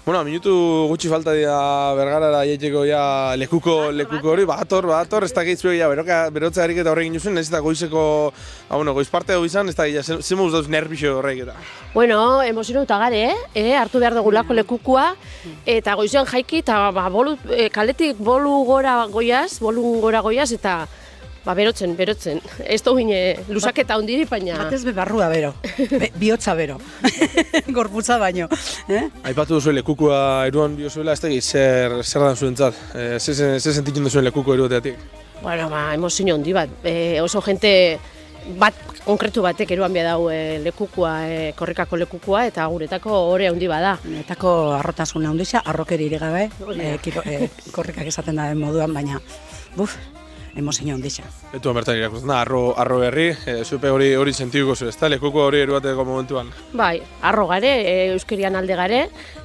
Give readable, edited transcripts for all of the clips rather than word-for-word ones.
Bueno, minutu gutxi falta dira Bergarara jaitzeko ja lekuko hori, bator, ez da gehiago ja berotza harik eta horrekin juzen, ez da goizeko, goiz parte hau izan, ez da gehiago, ze moduz dauz nerbixo horrek eta. Bueno, emozionauta gare, hartu behar dugulako lekukua, eta goizean jaiki, eta kaletik bolu gora goiaz, eta berotzen. Ez da gine lusaketa ondiri, baina... Batez barrua bero, bihotza bero, gorputza baino. Aipatu duzu lekukua eruan biozuela, ez da zer dan zuentzat, ze sentitzen duzuen lekuko eruateatik? Bueno, emozio handi bat, oso jente bat, konkretu batek eruan behar dau lekukua, korrikako lekukua, eta guretako hori handi bada. Guretako arrotasuna handia, arrokeri ere gabe, korrikak esaten da moduan, baina, emozio handia. Etuan bertan irakurtzen da, arro berri, zupe hori sentituko zu, ez da, lekuko hori eruateko momentuan? Bai, arro gare, euskerian alde gare,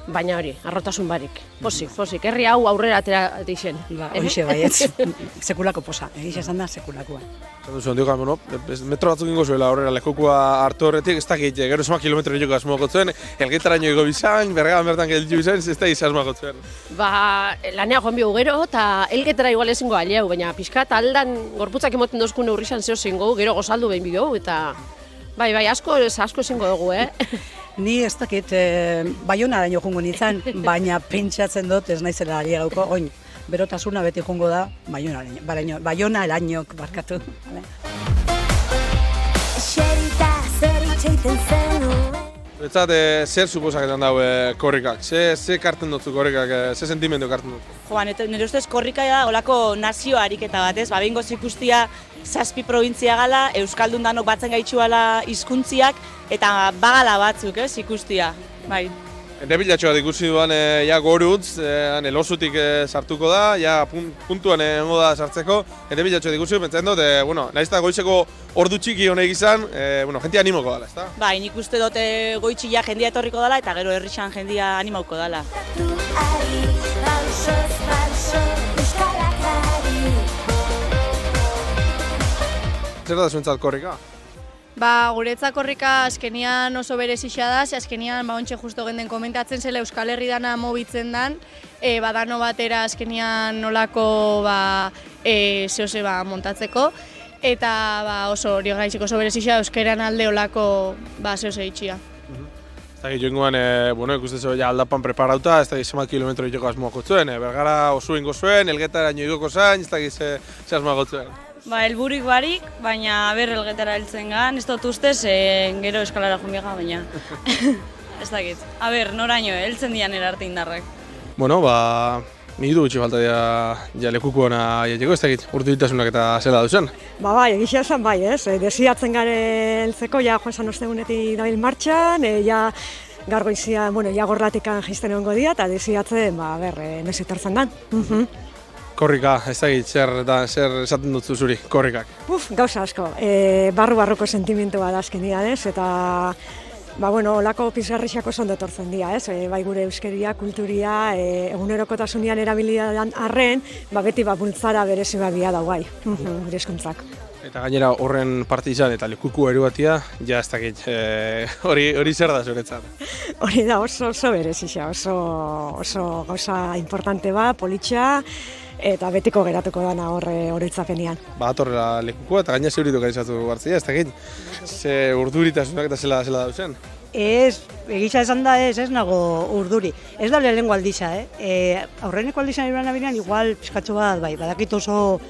baina hori, arrotasun barik. Pozik, herri hau aurrera atera dixen. Hoxe baietz, sekulako posa, egiz esan da sekulakoa. Zan duzu, metro batzuk ingo zuela aurrera lekukua hartu horretik, ez dakit, gero esma kilometro joko asmoako zuen, elgetaraino ego bizan, Bergaban bertan gelditu bizan, ez da izan asmoako zuen. Lanea joan bihu gero, eta elgetara igual ezingo aliau, baina pixka eta aldan gorputzak emoten dozkun neurrizan zeo zingo, gero gozaldu behin bideu, eta bai, asko ezingo dugu, Ni ez dakit, Baiona daño jungo nintzen, baina pentsatzen dut ez naizela ari gauko, oin, berotasuna beti jungo da Baiona erainok barkatu. Betzat, zer suposaketan daue korrikak? Ze karten dutzu korrikak, ze sentimendu karten dutzu? Joan, nire ustez korrika da olako nazio ariketa bat, ez? Behingoz ikustia zazpi provintzia gala, Euskaldun danok batzen gaitxuala hizkuntziak eta bagala batzuk, ez, ikustia, bai. Ente bilatxo bat ikusi duan, gorutz, elosutik sartuko da, puntuan egongo da sartzeko. Ente bilatxo bat ikusi, pentsatzen dut, nahiz eta goizeko ordu txiki honek izan, jendia animoko dela, ezta? Bai, nik uste dute goitxia jendia etorriko dela eta gero herrixan jendia animauko dela. Zer da zuentzat korrika? Guretzat korrika azkenian oso berezia da, azkenian ontxe justo genden komentatzen zela Euskal Herri dana mobitzen dan, dano batera azkenian nolako zehose montatzeko, eta oso hori gaitxik oso berezia euskeran alde olako zehose itxia. Ez da joangoan, ikusten zuen aldapan preparauta, ez da gizema kilometro joko asmoako zuen, Bergara oso ingo zuen, elgetaraino igoko zain, ez da ze asmoako zuen. Helburik barik, baina elgetara heltzen gan, ez dut ustez, gero eskalara junbiega, baina ez dakit. Noraino, heltzen dian erarte indarrak. Minutu gutxi falta dira lekuko hona jateko, ez dakit urtuditasunak eta zela duzen. Egia esan bai, ez? Desiatzen gare heltzeko, Joan San Ostegunetik dabil martxan, gaur goizia, gorlatekan jaisten egongo dira, eta desiatzen, nez etortzen dan. Korrika, ez dakit, zer esaten dutzu zuri, korrikak? Gauza asko, barru-barruko sentimentu bat azkenean, ez? Eta, olako pizgarrixako oso ondo etortzen dira, ez? Bai gure euskeria, kulturia, egunerokotasunean erabilidan arren, beti bultzara berezi babia da guai, gure eskuntzak. Eta gainera horren parte izan eta lekuko eruatia, ez dakit, hori zer da zuretzat? Hori da oso berezia, oso gauza importante bat, politxa, eta betiko geratuko dana horretzapenean. Atorrela lekukoa eta gaina zeuritu garizatu hartzia, ez dakit, ze urduritasunak eta zela dauzen? Ez, egisa esan da ez nago urduri. Ez da lehenengo aldiza, aurreneko aldizan iruan abinean igual pizkatxo bat, badakit oso,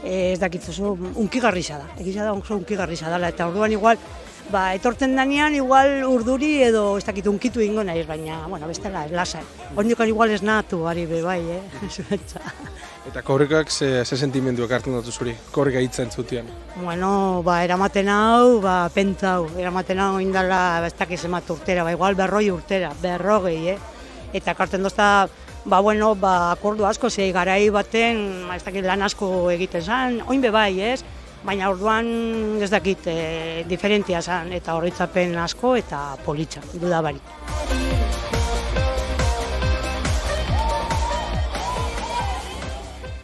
ez dakit oso unkigarriza da. Egisa da oso unkigarriza dela, eta orduan igual, etortzen danean igual urduri edo ez dakit unkitu ingo nahiz, baina, bestela, lasai. Ondiokan igual ez natu, ari bai, Eta korrikak ze sentimenduak hartzen dut zuri, korrika hitzen zutian? Eramaten hau, pentsau, eramaten hau indala, ez dakiz emat urtera, igual 40 urtera, 40, Eta karten dozta, akordu asko, zei garai baten, ez dakit lan asko egiten zan, oin bai, ez? Baina orduan ez dakit diferentia zan, eta horretzapen asko eta politxa, dudabarik.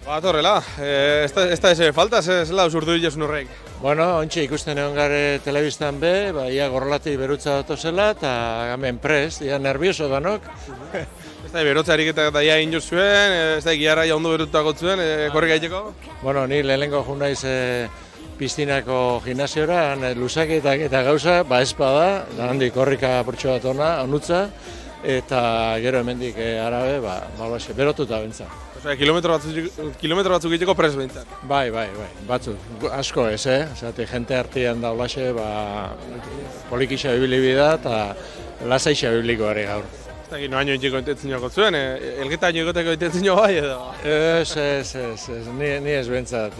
Atorrela, ez da eze falta, zela usurtu dituzun horrek? Ontxe ikusten egon gare telebistan be, ia gorrolati berutza datozela eta hemen prest, ia nervioso danok. Ez Berotze ariketak daia egin zuen, ez da, giarra ondo berutako zuen, korrika egiteko? Bueno, ni lehenengo jo naiz piztinako gimnasiora, luzaketak eta gauza, ez bada, handik korrika portxo bat ona, onutza, eta gero hemendik arabe, berotuta bentza. Kilometro batzuk egiteko prez behintzat. Bai, batzuk, asko ez, zate jente artean da olaxe, polikixa bibilibida eta lasaixa bibiliko gari gaur. Ez da, noaino egiteko intentzioako zuen, elgeta haino egoteko intentzio bai edo? Ez, ni ez bentsat.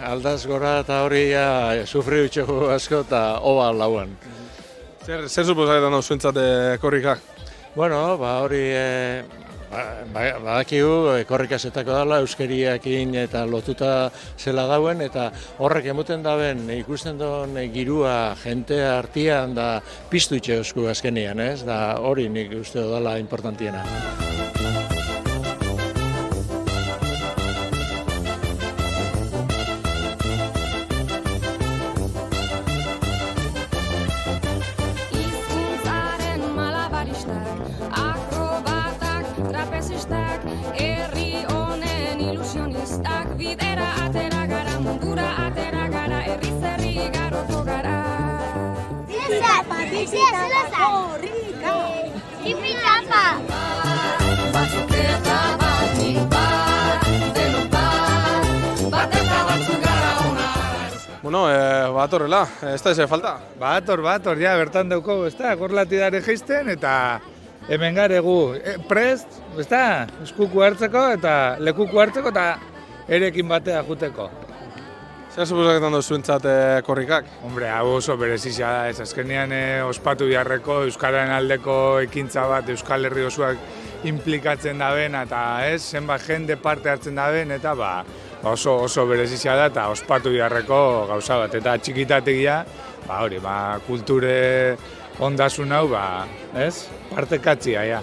Aldaz gora eta hori sufri utxeko asko eta oba lauan. Zer suposaketan dauz zuentzat korrikak? Bueno, hori badakigu korrikazetako dela, euskeriakin eta lotuta zela dauen, eta horrek emuten daben ikusten duen girua jentea artian da piztu itxeozku azkenian, ez? Da hori nik uste dela importantiena. Herri honen ilusionistak bidera atera gara, mundura atera gara, herri zerri garoko gara. Korrika! Batzuk eta batik bat, denok bat eta batzuk gara ona. Bueno, batorrela, ez da eze falta? Bator, ja, bertan dauko, ez da, korlatidare geisten eta hemen garegu prest, ez da, eskuku hartzeko eta lekuku hartzeko eta erekin batea juteko. Zer suposaketan dauz zuentzat korrikak? Hombre, hau oso berezizia da, ez azkenean ospatu biharreko Euskararen aldeko ekintza bat Euskal Herri osoak implikatzen daben eta zenbat jende parte hartzen daben eta oso berezizia da eta ospatu biharreko gauza bat. Eta txikitategia, kulture ondasun hau, partekatzia, ja.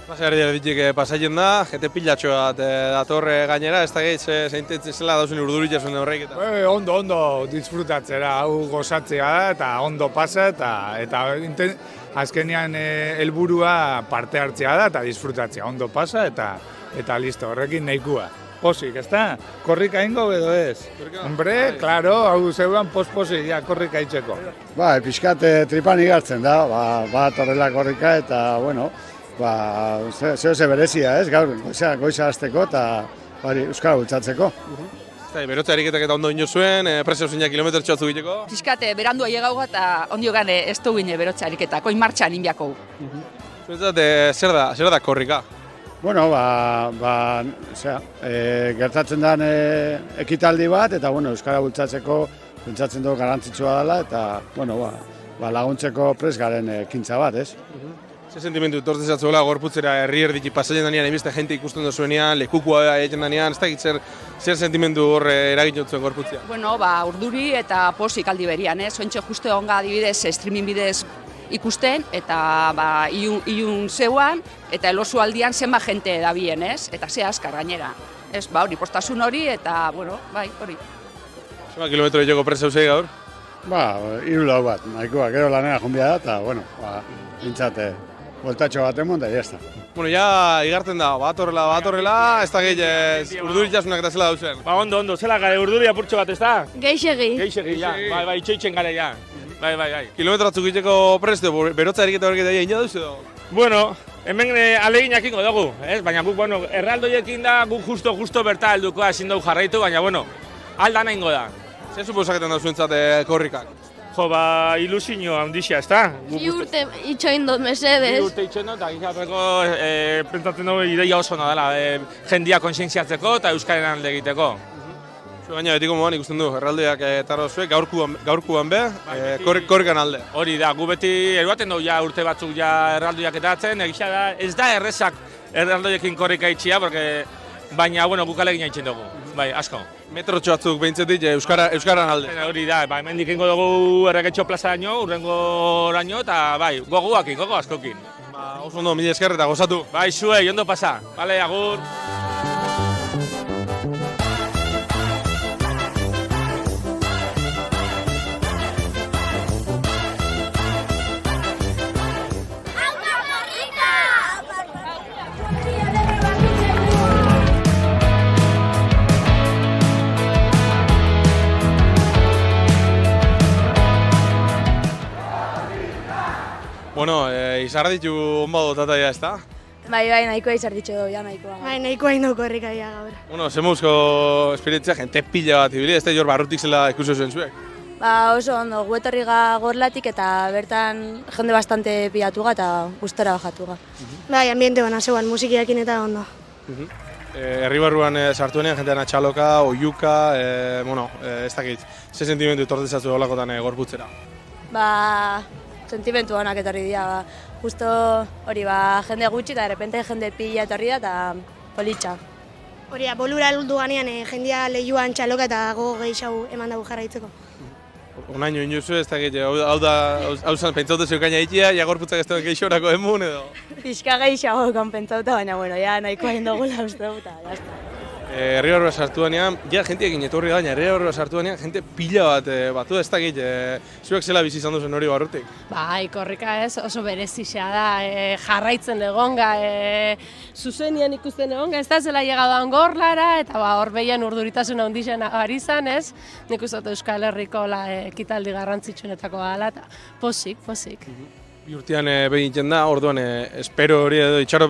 Pasari erditik pasaien da, jete pilatxo bat datorre gainera, ez da gehi, zeintetzen zela dauzun urduritza zuen horrek eta? Ondo disfrutatzera, hau gozatzea da, eta ondo pasa, eta azkenean helburua parte hartzea da, eta disfrutatzea, ondo pasa, eta listo, horrekin nahikua. Posik, ez da? Korrika ingo edo ez? Hombre, klaro, hau zeuan posposik, korrika itxeko. Pixkat tripan igartzen da, torrela korrika eta, bueno, zehose berezia, ez? Gaur, goiza hasteko eta euskara bultzatzeko. Berotze ariketak eta ondo ino zuen, presio zeinak kilometro txatzu egiteko? Pixkat, berandu aiegauga eta ondio gane ez du gine berotze ariketak, oin martxan inbiako. Zuentzat, zer da korrika? Bueno, gertatzen den ekitaldi bat, eta euskara bultzatzeko pentsatzen dugu garrantzitsua dela, eta laguntzeko prest garen ekintza bat, ez? Zer sentimentu etortzen zatzuela gorputzera herri erdik pasaien danean, emizte jente ikusten duzuenean, lekukua egiten danean, ez da zer sentimentu horre eragin zuen gorputzea? Bueno, urduri eta posik aldi berian, ointxe justu onga adibidez streaming bidez ikusten, eta ilun zeuan, eta elosu aldian zenba jente dabien, eta ze askar gainera. Hori, postasun hori, eta, hori. Zenba kilometro egiteko presa eusei gaur? 3 lau bat, nahikoa, gero lanera junbia da, eta, bintzate, bueltatxo bat emon, da, jazta. Bueno, ja, igartzen da, batorrela, ez da gehi urduritasunak eta zela dauzen. Ondo, zela gare urduri apurtxo bat, ez da? Geixegi, ja, itxoitzen gare, ja. Bai. Kilometro batzuk egiteko prest, berotza eriketa horrek eta egin dauz edo? Bueno, hemen aleginak ingo dugu, baina guk, erraldoiekin da, guk justo berta helduko ezin dugu jarraitu, baina, aldana ingo da. Zer suposaketan dauz zuentzat korrikak? Jo, ilusinio handixia, ez da? 2 urte itxoin dut, mesedez. 2 urte itxoin dut, eta gizarteko pentsatzen dugu ideia oso dela, jendia konsientziatzeko eta euskaren alde egiteko. Baina betiko moan ikusten du, erraldoiak tarro zuek, gaurkuan be, korrikan alde. Hori da, gu beti eruaten dugu urte batzuk erraldoiak etatzen, egisa da, ez da errezak erraldoiekin korrika itxia, baina guk alegin aitzen dugu, asko. Metrotxo batzuk behintzetik euskaran alde. Hori da, hemen dikengo dugu erregetxo plazaraino, urrengo oraino, eta gogoakin, gogo askokin. Oso ondo, mila esker eta gozatu. Zuei, ondo pasa. Bale, agur. Bueno, izar ditu onba dotata ja, ez da? Bai, nahikoa izar ditxo du, ja nahikoa. Bai, nahikoa indau korrikaia gaur. Bueno, zemuzko esperientzia, jente pila bat ibili, ez da jor barrutik zela ikusi zuen zuek? Ba, oso ondo, guetorriga gorlatik eta bertan jende bastante pilatuga eta gustora bajatuga. Bai, ambiente hona zeuan, musikiakin eta ondo. Herri barruan sartuenean, jentean atxaloka, oiuka, bueno, ez dakit, ze sentimentu etortzezatzu olakotan gorputzera? Ba, sentimentu honak etorri dira, ba. Justo hori, ba, jende gutxi eta derrepente jende pila etorri da eta politxa. Hori, bolura heldu ganean jendia lehioan txaloka eta gogo gehiago eman dugu jarraitzeko. Onaino inozu, ez dakit, hau zan pentsaute zeukaina ikia, ja gorputzak ez dut geixorako emun edo? Pixka gehiago kan pentsauta, baina bueno, ja nahikoa indogula uste dut, eta jazta. Herri barrua sartu denean, ja jentiekin etorri gaina, herri barrua sartu denean, jente pila bat batu ez dakit, zuek zela bizi izan duzen hori barrutik? Bai, korrika ez oso berezia da, jarraitzen egonga, zuzenian ikusten egonga, ez da zela llegadoan gorlara, eta hor behian urduritasuna ondixen ari zan, ez? Nik uste dut Euskal Herriko ekitaldi garrantzitsuenetako dela, eta pozik. Bi urtean behintzen da, orduan espero hori edo itxaro,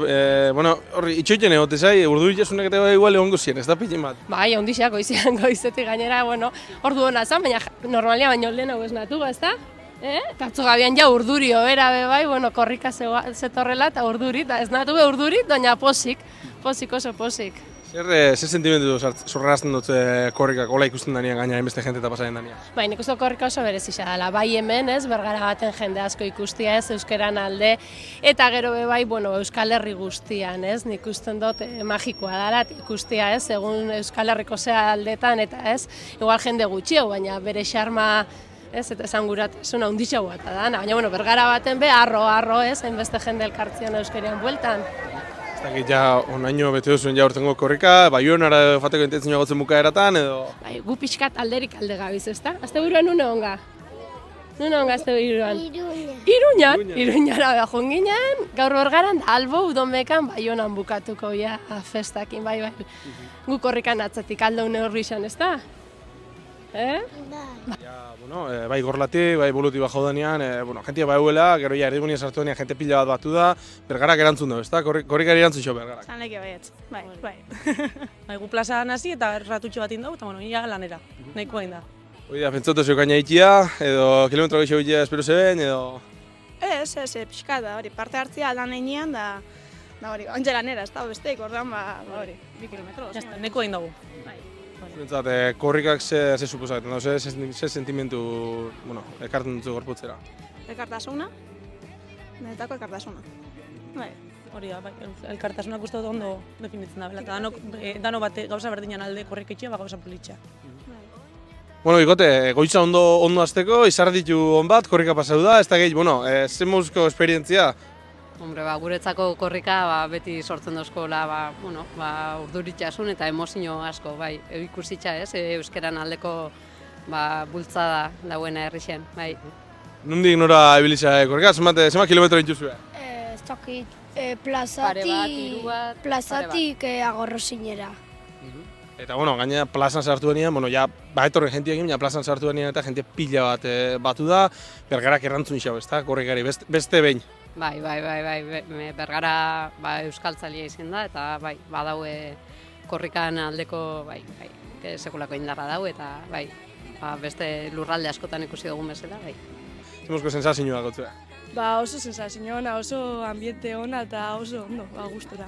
bueno, horri itxoiten egote zai, urduritasunak eta igual egongo ziren, ez da pitin bat? Bai, ondixeak goizetik gainera, bueno, ordu hona zan, baina normalia baino lehenago esnatu, ez da? Eta atzo gabian ja urdurio, bera be bai, bueno, korrika zetorrela eta urdurit, ez natu be urdurit, baina pozik, oso pozik. Zer sentimendu zorrazten dut korrikak hola ikusten danean gaina hainbeste jente eta pasaren danean? Bai, nik uste korrika oso berezia dela, bai hemen ez, Bergara baten jende asko ikustia ez, euskeran alde, eta gero be bai, bueno, Euskal Herri guztian ez, nik usten dut magikoa dela ikustia ez, egun Euskal Herriko zea aldetan eta ez, igual jende gutxio, baina bere xarma ez, eta esan guratasuna unditxo bat da, baina bueno, Bergara baten be, arro ez, hainbeste jende elkartzian euskerian bueltan. Ja, onaino bete duzuen ja urtengo korrika, Baionara fateko intentzen jogotzen bukaeratan edo? Bai, gu pixkat alderik alde gabiz, ezta? Azte buruan nune onga? Nune onga azte buruan? Iruñara behar jonginen, gaur Bergaran da albo udonbekan Baionan bukatuko ja festakin, bai. Gu korrikan atzatik alde une horri izan, ezta? Bai gorlati, bai boluti bajo denean, jentia bai huela, gero ja erdigunia sartu denean jente pila bat batu da, Bergarak erantzun du, ezta? Korrikari erantzun xo Bergarak. Zan leke baietz, bai. Gu plazan hasi eta ratutxo bat indau, eta bueno, ia lanera, nahikoa inda. Hoi da, pentsatu zeukaina ikia, edo kilometro gehiago ikia espero zeben, edo? Ez, pixka da, hori, parte hartzia lan eginean, da hori, ontsa lanera, ez da, besteik, orduan, hori, 2 kilometro. Jazta, nahikoa indagu. Zurentzat, korrikak ze suposatzen da, ze sentimentu ekartzen dutzu gorputzera? Elkartasuna, benetako elkartasuna. Hori da, elkartasunak uste dut ondo definitzen da, eta dano bate gauza berdinen alde korriketxea, gauza politxea. Bueno, ikote, goitza ondo azteko, izar ditu on bat, korrika pasau da, ez da gehi, zen mozko esperientzia? Hombre, guretzako korrika beti sortzen dozkola urduritxasun eta emozio asko, bai, ikusitza ez, euskeran aldeko bultzada dauena herrixen, bai. Nondik nora ibilitza korrika, zenbat kilometro dituzue? Ez dakit, plazatik Agorrozinera. Eta, gaina plazan sartu denean, etorren jentiekin, plazan sartu denean eta jente pila bat batu da, Bergarak errantzun xau, ez da, korrikari, beste behin. Bai, Bergara euskaltzalia izan da, eta badaue korrikan aldeko sekulako indarra dau, eta beste lurralde askotan ikusi dugun bezala. Zemuzko sensazioa gotzea? Oso sensazio ona, oso ambiente ona eta oso ondo, gustora.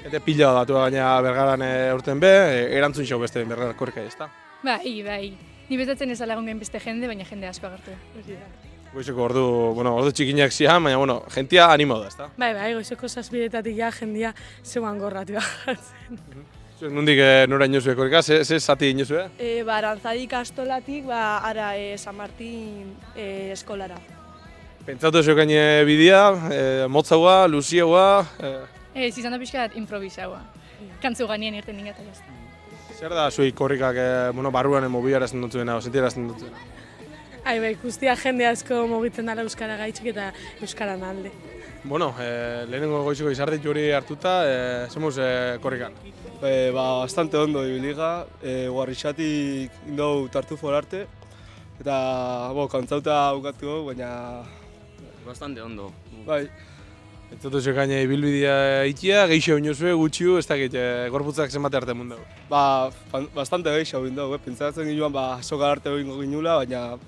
Eta pila batu gaina Bergaran urten be, erantzun xau beste Bergara korrika ez da? Bai, ni betetzen ez alagun gain beste jende, baina jende asko agertu. Goizeko ordu txikinak zian, baina, jentia animo da, ezta? Bai, goizeko 7:00 ja jendia zeuan gorratu jartzen. Nondik nora inozue korrika, ze zati inozue? Arantzadi ikastolatik, ara San Martin eskolara. Pentsatu zeukain bidea, motzaua, luziaua? Ez, izan da pixka bat improvisaua. Kantzu gainien irten dingat eta jazta. Zer da zuei korrikak barruan mobiarazten dutzuena, sentiarazten dutzuena? Guztia jende asko mugitzen dara euskara gaitxik eta euskaran alde. Lehenengo goizeko izarditu hori hartuta, zemuz korrikan? Bastante ondo ibiliga, Guarrixatik indau tartu forarte, eta kantzauta bukatu, baina Bastante ondo. Bai. Ez dut gaina ibilbidea itia, geixo inozue, gutxiu, ez dakit, gorputzak zenbate arte mundu. Bastante geixo egin dugu, pentsatzen ginoan, soka arte egingo ginula, baina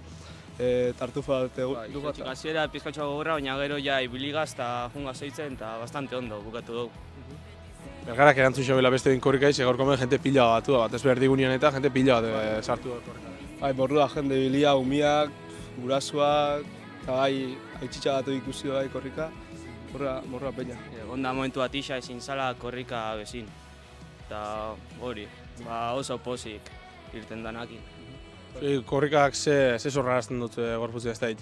tartufa arte dugu. Hasiera pizkatxo gogorra, baina gero ja ibiligas eta junga zeitzen eta bastante ondo bukatu dugu. Bergarak erantzun xabela beste egin korrika iz, gaurko jente pila batu bat, ez behar digunian eta jente pila bat sartu da korrika. Bai, borrua jende bilia, umiak, gurasuak, eta bai, haitxitxa batu ikusi bai korrika, borrua peña. Egon da momentu bat isa ezin zala korrika bezin. Eta hori, oso pozik irten danakin. Korrikak ze zorrarazten dut gorputzea ez da hit?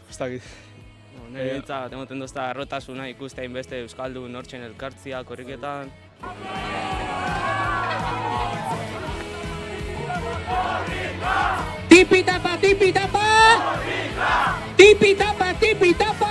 Ez dakit, Nire entzat, emoten dozta arrotasuna ikustein beste euskaldun hortzen elkartzia korriketan. Tipi tapa, tipi tapa! Tipi tapa, tipi tapa!